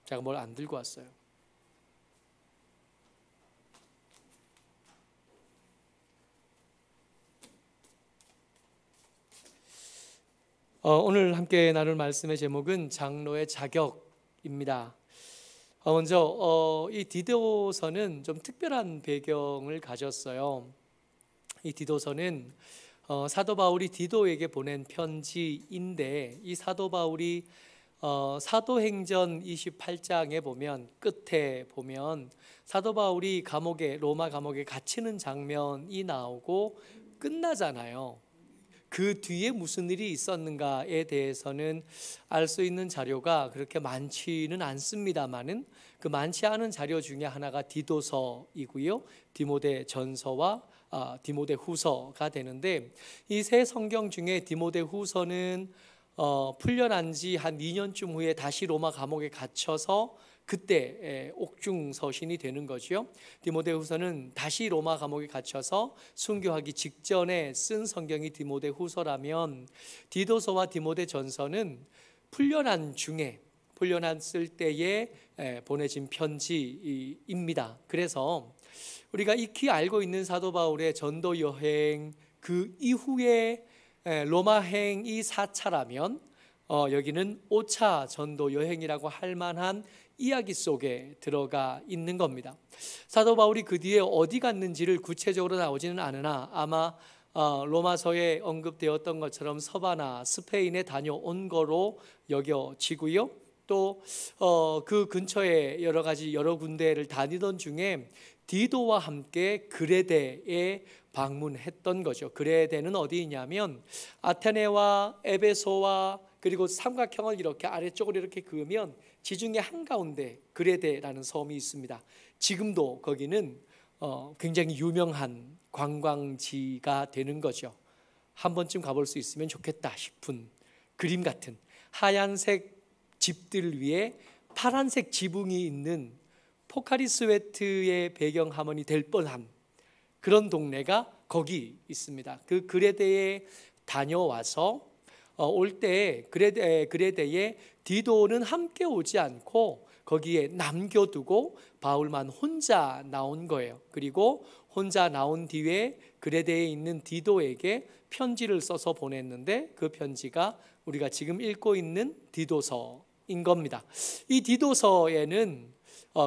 제가 뭘 안 들고 왔어요. 오늘 함께 나눌 말씀의 제목은 장로의 자격입니다. 먼저 이 디도서는 좀 특별한 배경을 가졌어요. 이 디도서는 사도 바울이 디도에게 보낸 편지인데, 이 사도 바울이 사도행전 28장에 보면, 끝에 보면 사도 바울이 로마 감옥에 갇히는 장면이 나오고 끝나잖아요. 그 뒤에 무슨 일이 있었는가에 대해서는 알 수 있는 자료가 그렇게 많지는 않습니다만은, 그 많지 않은 자료 중에 하나가 디도서이고요, 디모데 전서와 디모데 후서가 되는데, 이 세 성경 중에 디모데 후서는 풀려난 지 한 2년쯤 후에 다시 로마 감옥에 갇혀서 그때 옥중 서신이 되는 거죠. 디모데후서는 다시 로마 감옥에 갇혀서 순교하기 직전에 쓴 성경이 디모데후서라면, 디도서와 디모데전서는 풀려났을 때에 보내진 편지입니다. 그래서 우리가 익히 알고 있는 사도 바울의 전도 여행, 그 이후에 로마행이 4차라면 여기는 5차 전도 여행이라고 할 만한 이야기 속에 들어가 있는 겁니다. 사도 바울이 그 뒤에 어디 갔는지를 구체적으로 나오지는 않으나, 아마 로마서에 언급되었던 것처럼 서바나 스페인에 다녀온 거로 여겨지고요, 또 그 근처에 여러 군데를 다니던 중에 디도와 함께 그레데에 방문했던 거죠. 그레데는 어디냐면 아테네와 에베소와 그리고 삼각형을 이렇게 아래쪽으로 이렇게 그으면 지중해 한가운데 그레데라는 섬이 있습니다. 지금도 거기는 굉장히 유명한 관광지가 되는 거죠. 한 번쯤 가볼 수 있으면 좋겠다 싶은, 그림 같은 하얀색 집들 위에 파란색 지붕이 있는 포카리스웨트의 배경화면이 될 뻔한 그런 동네가 거기 있습니다. 그 그레데에 다녀와서 올 때 그레데에 디도는 함께 오지 않고 거기에 남겨두고 바울만 혼자 나온 거예요. 그리고 혼자 나온 뒤에 그레데에 있는 디도에게 편지를 써서 보냈는데, 그 편지가 우리가 지금 읽고 있는 디도서인 겁니다. 이 디도서에는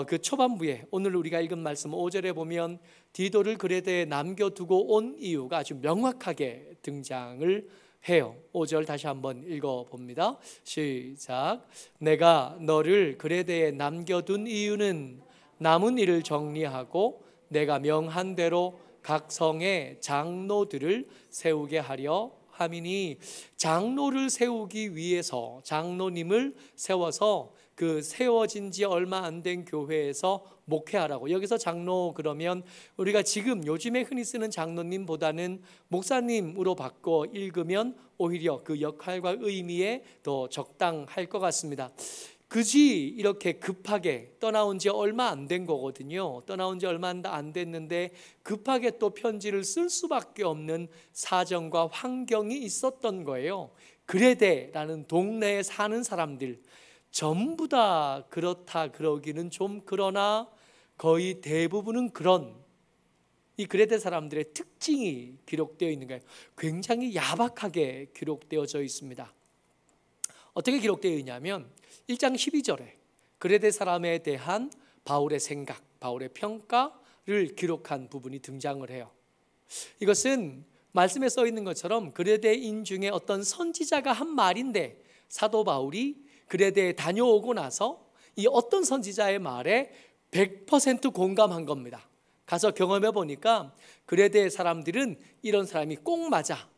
그 초반부에 오늘 우리가 읽은 말씀 5절에 보면 디도를 그레데에 남겨두고 온 이유가 아주 명확하게 등장을 해요. 5절 다시 한번 읽어봅니다. 시작. 내가 너를 그레데에 남겨둔 이유는 남은 일을 정리하고 내가 명한 대로 각 성의 장로들을 세우게 하려 함이니, 장로를 세우기 위해서, 장로님을 세워서 그 세워진 지 얼마 안 된 교회에서 목회하라고. 여기서 장로 그러면 우리가 지금 요즘에 흔히 쓰는 장로님보다는 목사님으로 바꿔 읽으면 오히려 그 역할과 의미에 더 적당할 것 같습니다. 그지 이렇게 급하게 떠나온 지 얼마 안 된 거거든요. 떠나온 지 얼마 안 됐는데 급하게 또 편지를 쓸 수밖에 없는 사정과 환경이 있었던 거예요. 그레데라는 동네에 사는 사람들 전부 다 그렇다 그러기는 좀 그러나 거의 대부분은 그런 이 그레데 사람들의 특징이 기록되어 있는 거예요. 굉장히 야박하게 기록되어져 있습니다. 어떻게 기록되어 있냐면 1장 12절에 그레데 사람에 대한 바울의 생각, 바울의 평가를 기록한 부분이 등장을 해요. 이것은 말씀에 써 있는 것처럼 그레데인 중에 어떤 선지자가 한 말인데, 사도 바울이 그레데에 다녀오고 나서 이 어떤 선지자의 말에 100% 공감한 겁니다. 가서 경험해 보니까 그레데 사람들은 이런 사람이 꼭 맞아.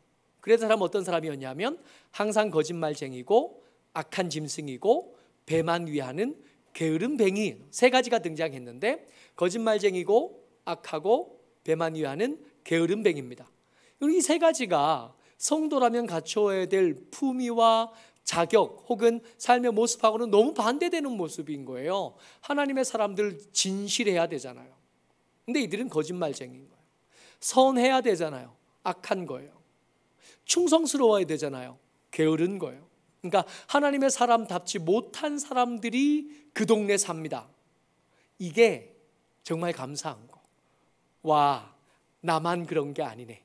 그레데 사람은 어떤 사람이었냐면 항상 거짓말쟁이고 악한 짐승이고 배만 위하는 게으름뱅이, 세 가지가 등장했는데 거짓말쟁이고 악하고 배만 위하는 게으름뱅이입니다. 이 세 가지가 성도라면 갖춰야 될 품위와 자격 혹은 삶의 모습하고는 너무 반대되는 모습인 거예요. 하나님의 사람들 진실해야 되잖아요. 근데 이들은 거짓말쟁이인 거예요. 선해야 되잖아요. 악한 거예요. 충성스러워야 되잖아요. 게으른 거예요. 그러니까 하나님의 사람답지 못한 사람들이 그 동네 삽니다. 이게 정말 감사한 거. 와, 나만 그런 게 아니네.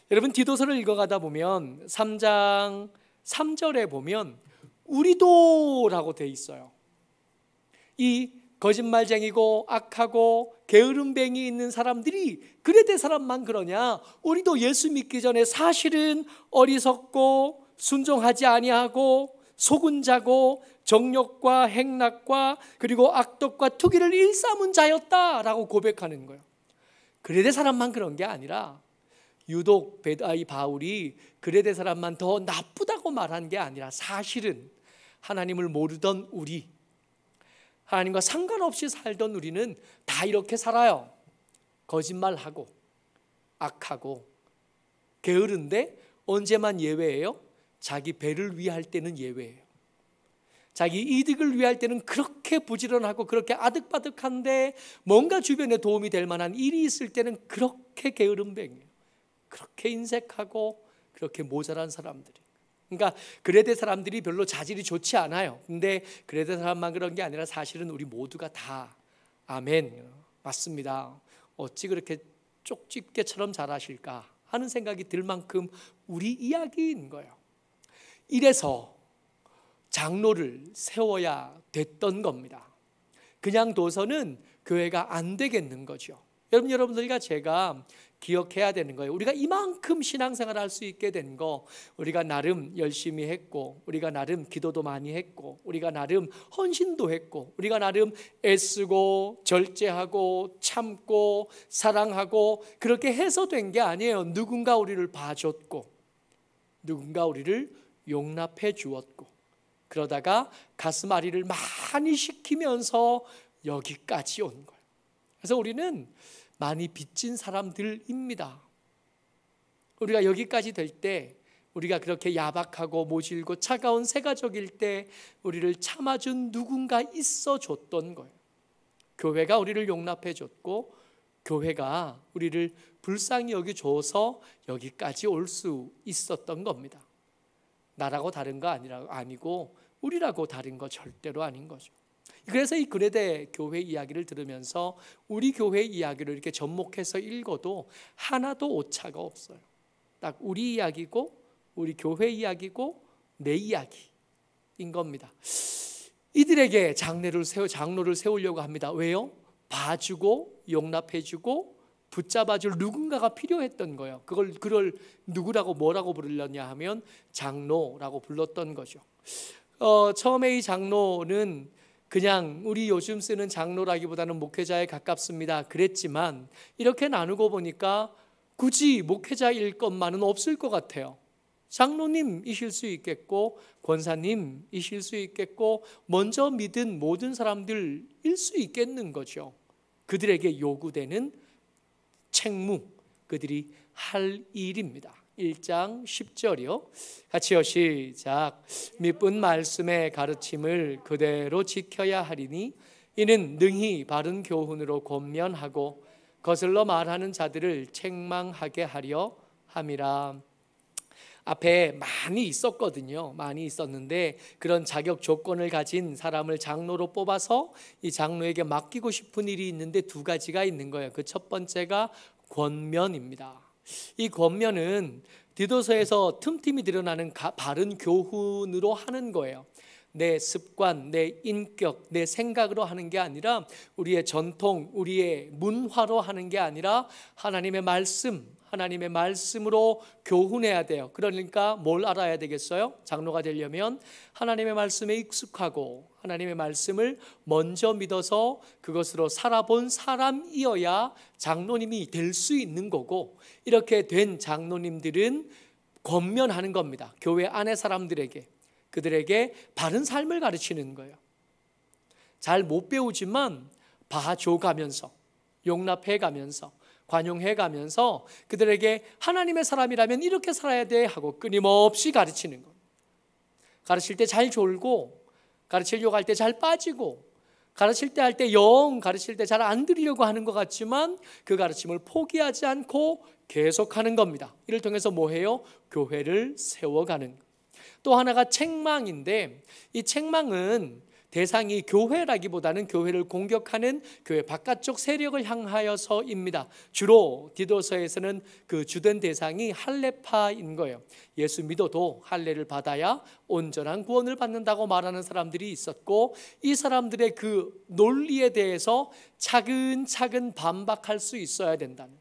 여러분, 디도서를 읽어가다 보면 3장 3절에 보면 우리도 라고 돼 있어요. 이 거짓말쟁이고 악하고 게으름뱅이 있는 사람들이 그레데 사람만 그러냐? 우리도 예수 믿기 전에 사실은 어리석고 순종하지 아니하고 속은 자고 정욕과 행락과 그리고 악독과 투기를 일삼은 자였다라고 고백하는 거예요. 그레데 사람만 그런 게 아니라 유독 바울이 그레데 사람만 더 나쁘다고 말한 게 아니라 사실은 하나님을 모르던 우리, 하나님과 상관없이 살던 우리는 다 이렇게 살아요. 거짓말하고 악하고 게으른데 언제만 예외예요? 자기 배를 위할 때는 예외예요. 자기 이득을 위할 때는 그렇게 부지런하고 그렇게 아득바득한데 뭔가 주변에 도움이 될 만한 일이 있을 때는 그렇게 게으름뱅이에요. 그렇게 인색하고 그렇게 모자란 사람들이. 그러니까 그레데 사람들이 별로 자질이 좋지 않아요. 근데 그레데 사람만 그런 게 아니라 사실은 우리 모두가 다 아멘 맞습니다. 어찌 그렇게 쪽집게처럼 잘하실까 하는 생각이 들 만큼 우리 이야기인 거예요. 이래서 장로를 세워야 됐던 겁니다. 그냥 둬서는 교회가 안 되겠는 거죠. 여러분들과 제가 기억해야 되는 거예요. 우리가 이만큼 신앙생활을 할 수 있게 된 거, 우리가 나름 열심히 했고, 우리가 나름 기도도 많이 했고, 우리가 나름 헌신도 했고, 우리가 나름 애쓰고 절제하고 참고 사랑하고 그렇게 해서 된 게 아니에요. 누군가 우리를 봐줬고 누군가 우리를 용납해 주었고, 그러다가 가슴앓이를 많이 시키면서 여기까지 온 거예요. 그래서 우리는 많이 빚진 사람들입니다. 우리가 여기까지 될 때, 우리가 그렇게 야박하고 모질고 차가운 새가족일 때 우리를 참아준 누군가 있어 줬던 거예요. 교회가 우리를 용납해 줬고 교회가 우리를 불쌍히 여겨줘서 여기까지 올 수 있었던 겁니다. 나라고 다른 거 아니고 우리라고 다른 거 절대로 아닌 거죠. 그래서 이 그레데 교회 이야기를 들으면서 우리 교회 이야기를 이렇게 접목해서 읽어도 하나도 오차가 없어요. 딱 우리 이야기고 우리 교회 이야기고 내 이야기인 겁니다. 이들에게 장로를 세우려고 합니다. 왜요? 봐주고 용납해주고 붙잡아줄 누군가가 필요했던 거예요. 그걸 누구라고 뭐라고 부르려냐 하면 장로라고 불렀던 거죠. 처음에 이 장로는 그냥 우리 요즘 쓰는 장로라기보다는 목회자에 가깝습니다 그랬지만 이렇게 나누고 보니까 굳이 목회자일 것만은 없을 것 같아요. 장로님이실 수 있겠고 권사님이실 수 있겠고 먼저 믿은 모든 사람들일 수 있겠는 거죠. 그들에게 요구되는 책무, 그들이 할 일입니다. 1장 10절이요. 같이요, 시작. 믿은 말씀의 가르침을 그대로 지켜야 하리니 이는 능히 바른 교훈으로 권면하고 거슬러 말하는 자들을 책망하게 하려 함이라. 앞에 많이 있었거든요. 많이 있었는데 그런 자격 조건을 가진 사람을 장로로 뽑아서 이 장로에게 맡기고 싶은 일이 있는데 두 가지가 있는 거예요. 그 첫 번째가 권면입니다. 이 권면은 디도서에서 틈틈이 드러나는 바른 교훈으로 하는 거예요. 내 습관, 내 인격, 내 생각으로 하는 게 아니라 우리의 전통, 우리의 문화로 하는 게 아니라 하나님의 말씀으로 교훈해야 돼요. 그러니까 뭘 알아야 되겠어요? 장로가 되려면 하나님의 말씀에 익숙하고 하나님의 말씀을 먼저 믿어서 그것으로 살아본 사람이어야 장로님이 될 수 있는 거고, 이렇게 된 장로님들은 권면하는 겁니다. 교회 안의 사람들에게, 그들에게 바른 삶을 가르치는 거예요. 잘 못 배우지만 봐줘가면서 용납해가면서 관용해가면서 그들에게 하나님의 사람이라면 이렇게 살아야 돼 하고 끊임없이 가르치는 겁니다. 가르칠 때 잘 졸고 가르치려고 할 때 잘 빠지고 가르칠 때 할 때 영 가르칠 때 잘 안 들으려고 하는 것 같지만 그 가르침을 포기하지 않고 계속하는 겁니다. 이를 통해서 뭐 해요? 교회를 세워가는 거예요. 또 하나가 책망인데, 이 책망은 대상이 교회라기보다는 교회를 공격하는 교회 바깥쪽 세력을 향하여서입니다. 주로 디도서에서는 그 주된 대상이 할례파인 거예요. 예수 믿어도 할례를 받아야 온전한 구원을 받는다고 말하는 사람들이 있었고, 이 사람들의 그 논리에 대해서 차근차근 반박할 수 있어야 된다는,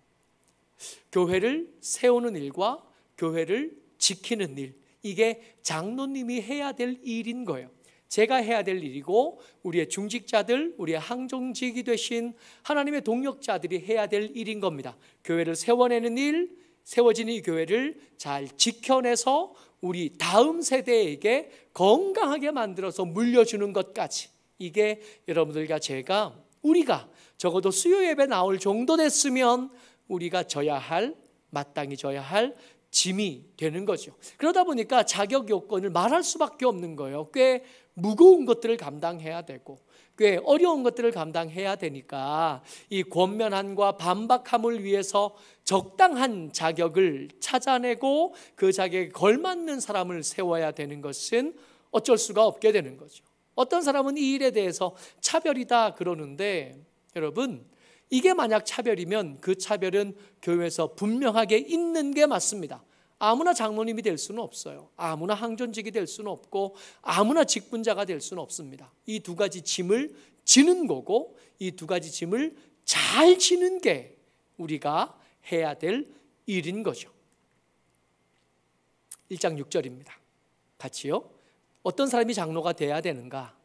교회를 세우는 일과 교회를 지키는 일, 이게 장로님이 해야 될 일인 거예요. 제가 해야 될 일이고, 우리의 중직자들, 우리의 항종직이 되신 하나님의 동역자들이 해야 될 일인 겁니다. 교회를 세워내는 일, 세워진 이 교회를 잘 지켜내서 우리 다음 세대에게 건강하게 만들어서 물려주는 것까지, 이게 여러분들과 제가, 우리가 적어도 수요 예배 나올 정도 됐으면 우리가 져야 할, 마땅히 져야 할 짐이 되는 거죠. 그러다 보니까 자격 요건을 말할 수밖에 없는 거예요. 꽤 무거운 것들을 감당해야 되고, 꽤 어려운 것들을 감당해야 되니까 이 권면함과 반박함을 위해서 적당한 자격을 찾아내고 그 자격에 걸맞는 사람을 세워야 되는 것은 어쩔 수가 없게 되는 거죠. 어떤 사람은 이 일에 대해서 차별이다 그러는데, 여러분, 이게 만약 차별이면 그 차별은 교회에서 분명하게 있는 게 맞습니다. 아무나 장로님이 될 수는 없어요. 아무나 항존직이 될 수는 없고, 아무나 직분자가 될 수는 없습니다. 이 두 가지 짐을 지는 거고, 이 두 가지 짐을 잘 지는 게 우리가 해야 될 일인 거죠. 1장 6절입니다. 같이요. 어떤 사람이 장로가 돼야 되는가?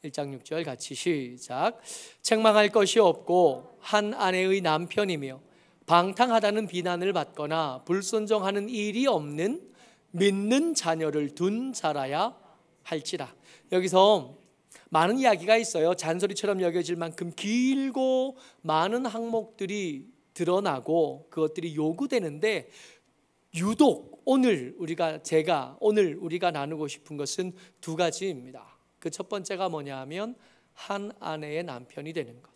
1장 6절 같이 시작. 책망할 것이 없고 한 아내의 남편이며 방탕하다는 비난을 받거나 불순종하는 일이 없는 믿는 자녀를 둔 자라야 할지라. 여기서 많은 이야기가 있어요. 잔소리처럼 여겨질 만큼 길고 많은 항목들이 드러나고 그것들이 요구되는데, 유독 오늘 우리가 나누고 싶은 것은 두 가지입니다. 그 첫 번째가 뭐냐 하면 한 아내의 남편이 되는 것,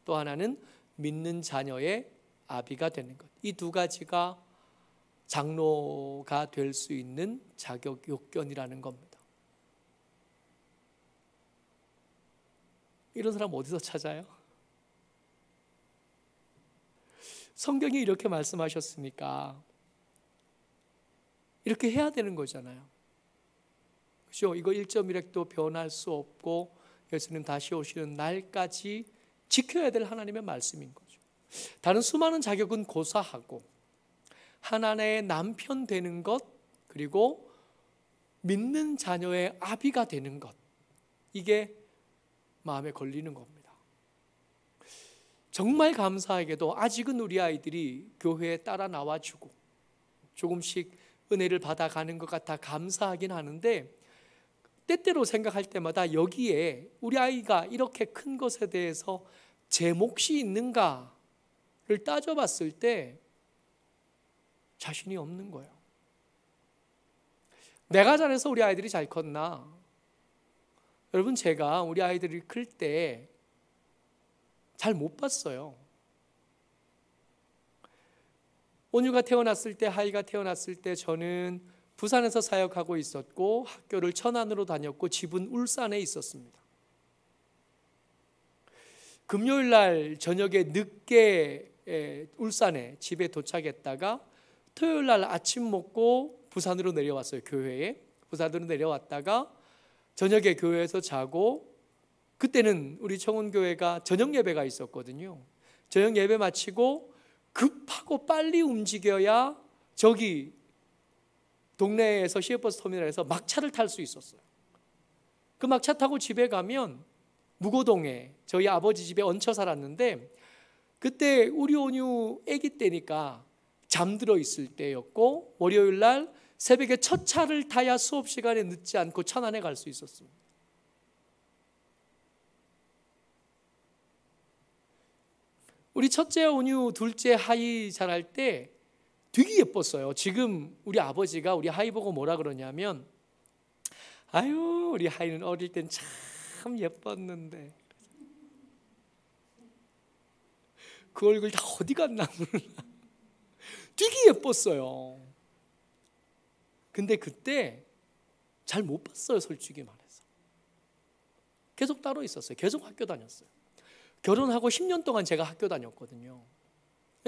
또 하나는 믿는 자녀의 아비가 되는 것. 이 두 가지가 장로가 될 수 있는 자격 요건이라는 겁니다. 이런 사람 어디서 찾아요? 성경이 이렇게 말씀하셨으니까 이렇게 해야 되는 거잖아요. 그렇죠? 이거 1.1획도 변할 수 없고 예수님 다시 오시는 날까지 지켜야 될 하나님의 말씀인 거죠. 다른 수많은 자격은 고사하고 하나님의 남편 되는 것, 그리고 믿는 자녀의 아비가 되는 것, 이게 마음에 걸리는 겁니다. 정말 감사하게도 아직은 우리 아이들이 교회에 따라 나와주고 조금씩 은혜를 받아가는 것 같아 감사하긴 하는데, 때때로 생각할 때마다 여기에 우리 아이가 이렇게 큰 것에 대해서 제 몫이 있는가를 따져봤을 때 자신이 없는 거예요. 내가 잘해서 우리 아이들이 잘 컸나? 여러분, 제가 우리 아이들이 클 때 잘 못 봤어요. 온유가 태어났을 때, 하이가 태어났을 때 저는 부산에서 사역하고 있었고 학교를 천안으로 다녔고 집은 울산에 있었습니다. 금요일 날 저녁에 늦게 울산에 집에 도착했다가 토요일 날 아침 먹고 부산으로 내려왔어요. 교회에 부산으로 내려왔다가 저녁에 교회에서 자고, 그때는 우리 청운교회가 저녁 예배가 있었거든요. 저녁 예배 마치고 급하고 빨리 움직여야 저기 동네에서 시외버스 터미널에서 막차를 탈 수 있었어요. 그 막차 타고 집에 가면 무고동에 저희 아버지 집에 얹혀 살았는데, 그때 우리 온유 아기 때니까 잠들어 있을 때였고, 월요일 날 새벽에 첫 차를 타야 수업 시간에 늦지 않고 천안에 갈 수 있었습니다. 우리 첫째 온유, 둘째 하이 자랄 때 되게 예뻤어요. 지금 우리 아버지가 우리 하이 보고 뭐라 그러냐면, 아유, 우리 하이는 어릴 땐 참 예뻤는데 그 얼굴 다 어디 갔나 몰라. 되게 예뻤어요. 근데 그때 잘 못 봤어요, 솔직히 말해서. 계속 따로 있었어요. 계속 학교 다녔어요. 결혼하고 10년 동안 제가 학교 다녔거든요.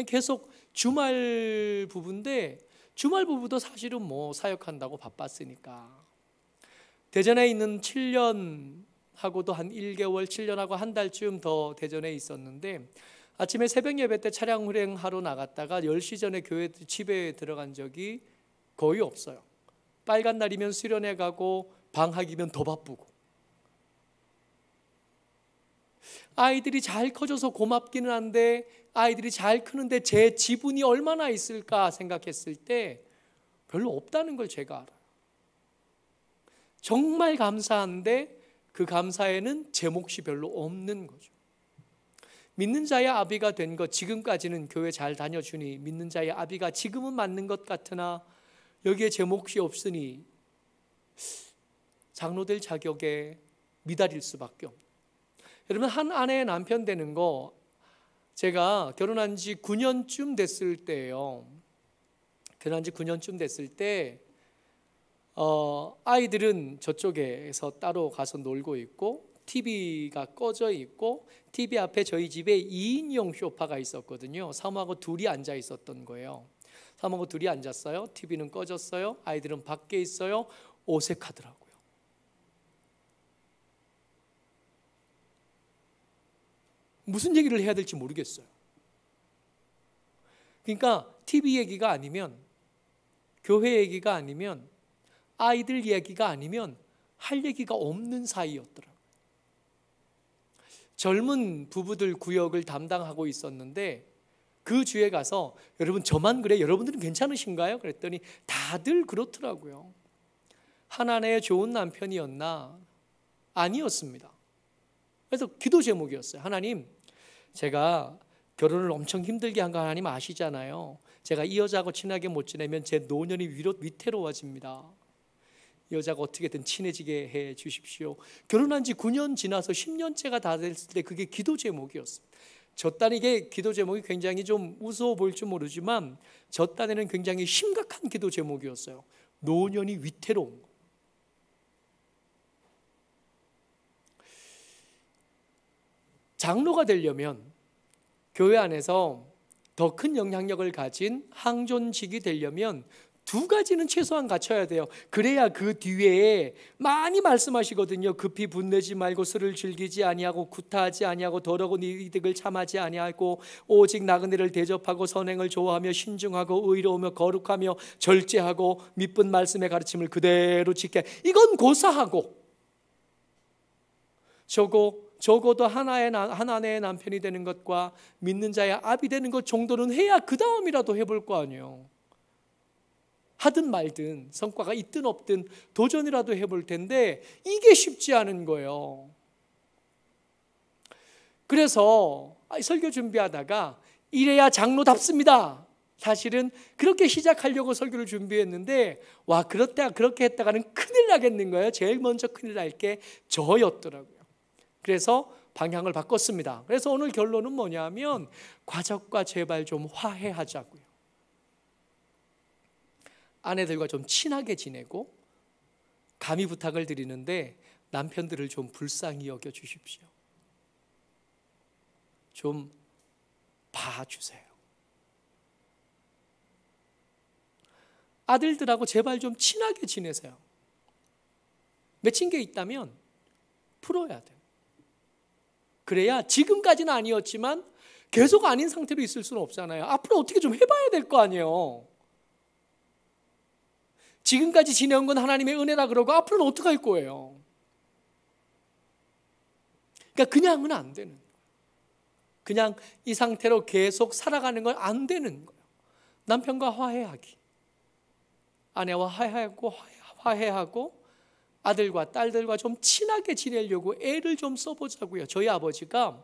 계속 주말 부부인데, 주말 부부도 사실은 뭐 사역한다고 바빴으니까. 대전에 있는 7년하고도 한 1개월, 7년하고 한 달쯤 더 대전에 있었는데, 아침에 새벽 예배 때 차량 운행하러 나갔다가 10시 전에 집에 들어간 적이 거의 없어요. 빨간 날이면 수련회 가고 방학이면 더 바쁘고. 아이들이 잘 커져서 고맙기는 한데, 아이들이 잘 크는데 제 지분이 얼마나 있을까 생각했을 때 별로 없다는 걸 제가 알아요. 정말 감사한데 그 감사에는 제 몫이 별로 없는 거죠. 믿는 자의 아비가 된 것, 지금까지는 교회 잘 다녀주니 믿는 자의 아비가 지금은 맞는 것 같으나 여기에 제 몫이 없으니 장로될 자격에 미달일 수밖에 없는. 여러분, 한 아내의 남편 되는 거 제가 결혼한 지 9년쯤 됐을 때예요. 결혼한 지 9년쯤 됐을 때 아이들은 저쪽에서 따로 가서 놀고 있고 TV가 꺼져 있고 TV 앞에 저희 집에 2인용 소파가 있었거든요. 사모하고 둘이 앉아 있었던 거예요. 사모하고 둘이 앉았어요. TV는 꺼졌어요. 아이들은 밖에 있어요. 어색하더라고요. 무슨 얘기를 해야 될지 모르겠어요. 그러니까 TV 얘기가 아니면, 교회 얘기가 아니면, 아이들 얘기가 아니면 할 얘기가 없는 사이였더라고요. 젊은 부부들 구역을 담당하고 있었는데 그 주에 가서 여러분 저만 그래? 여러분들은 괜찮으신가요? 그랬더니 다들 그렇더라고요. 하나님의 좋은 남편이었나? 아니었습니다. 그래서 기도 제목이었어요. 하나님, 제가 결혼을 엄청 힘들게 한 거 하나님 아시잖아요. 제가 이 여자하고 친하게 못 지내면 제 노년이 위태로워집니다. 이 여자가 어떻게든 친해지게 해 주십시오. 결혼한 지 9년 지나서 10년째가 다 됐을 때 그게 기도 제목이었어요. 저 딴에게 기도 제목이 굉장히 좀 우스워 보일 줄 모르지만 저 딴에는 굉장히 심각한 기도 제목이었어요. 노년이 위태로운 거. 장로가 되려면 교회 안에서 더 큰 영향력을 가진 항존직이 되려면 두 가지는 최소한 갖춰야 돼요. 그래야 그 뒤에 많이 말씀하시거든요. 급히 분내지 말고 술을 즐기지 아니하고 구타하지 아니하고 더러운 이득을 참하지 아니하고 오직 나그네를 대접하고 선행을 좋아하며 신중하고 의로우며 거룩하며 절제하고 미쁜 말씀의 가르침을 그대로 지켜. 이건 고사하고 적어도 한 아내의 남편이 되는 것과 믿는 자의 아비 되는 것 정도는 해야 그 다음이라도 해볼 거 아니에요. 하든 말든 성과가 있든 없든 도전이라도 해볼 텐데 이게 쉽지 않은 거예요. 그래서 설교 준비하다가 이래야 장로답습니다. 사실은 그렇게 시작하려고 설교를 준비했는데 그렇게 했다가는 큰일 나겠는 거예요. 제일 먼저 큰일 날 게 저였더라고요. 그래서 방향을 바꿨습니다. 그래서 오늘 결론은 뭐냐면 가족과 제발 좀 화해하자고요. 아내들과 좀 친하게 지내고 감히 부탁을 드리는데 남편들을 좀 불쌍히 여겨 주십시오. 좀 봐주세요. 아들들하고 제발 좀 친하게 지내세요. 맺힌 게 있다면 풀어야 돼요. 그래야 지금까지는 아니었지만 계속 아닌 상태로 있을 수는 없잖아요. 앞으로 어떻게 좀 해봐야 될 거 아니에요. 지금까지 지내온 건 하나님의 은혜라 그러고 앞으로는 어떻게 할 거예요? 그러니까 그냥은 안 되는 거예요. 그냥 이 상태로 계속 살아가는 건 안 되는 거예요. 남편과 화해하기, 아내와 화해하고 아들과 딸들과 좀 친하게 지내려고 애를 좀 써보자고요. 저희 아버지가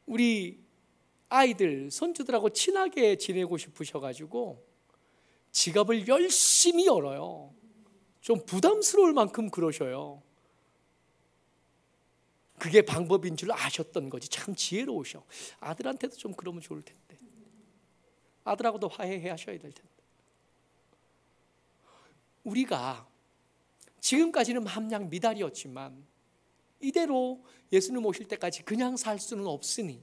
우리 아이들, 손주들하고 친하게 지내고 싶으셔가지고 지갑을 열심히 열어요. 좀 부담스러울 만큼 그러셔요. 그게 방법인 줄 아셨던 거지. 참 지혜로우셔. 아들한테도 좀 그러면 좋을 텐데. 아들하고도 화해하셔야 될 텐데. 우리가 지금까지는 함량 미달이었지만 이대로 예수님 오실 때까지 그냥 살 수는 없으니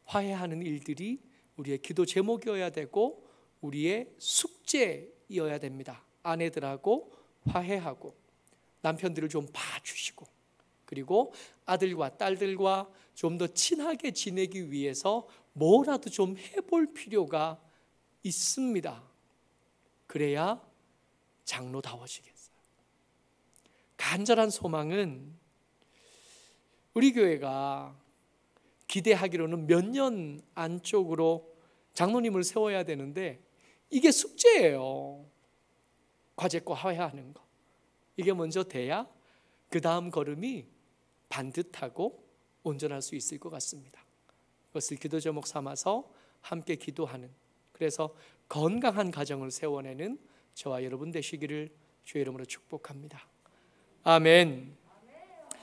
화해하는 일들이 우리의 기도 제목이어야 되고 우리의 숙제이어야 됩니다. 아내들하고 화해하고 남편들을 좀 봐주시고 그리고 아들과 딸들과 좀 더 친하게 지내기 위해서 뭐라도 좀 해볼 필요가 있습니다. 그래야 장로다워지겠어요. 간절한 소망은 우리 교회가 기대하기로는 몇 년 안쪽으로 장로님을 세워야 되는데 이게 숙제예요. 과제과 화해하는 거. 이게 먼저 돼야 그 다음 걸음이 반듯하고 온전할 수 있을 것 같습니다. 그것을 기도 제목 삼아서 함께 기도하는, 그래서 건강한 가정을 세워내는 저와 여러분 되시기를 주의 이름으로 축복합니다. 아멘.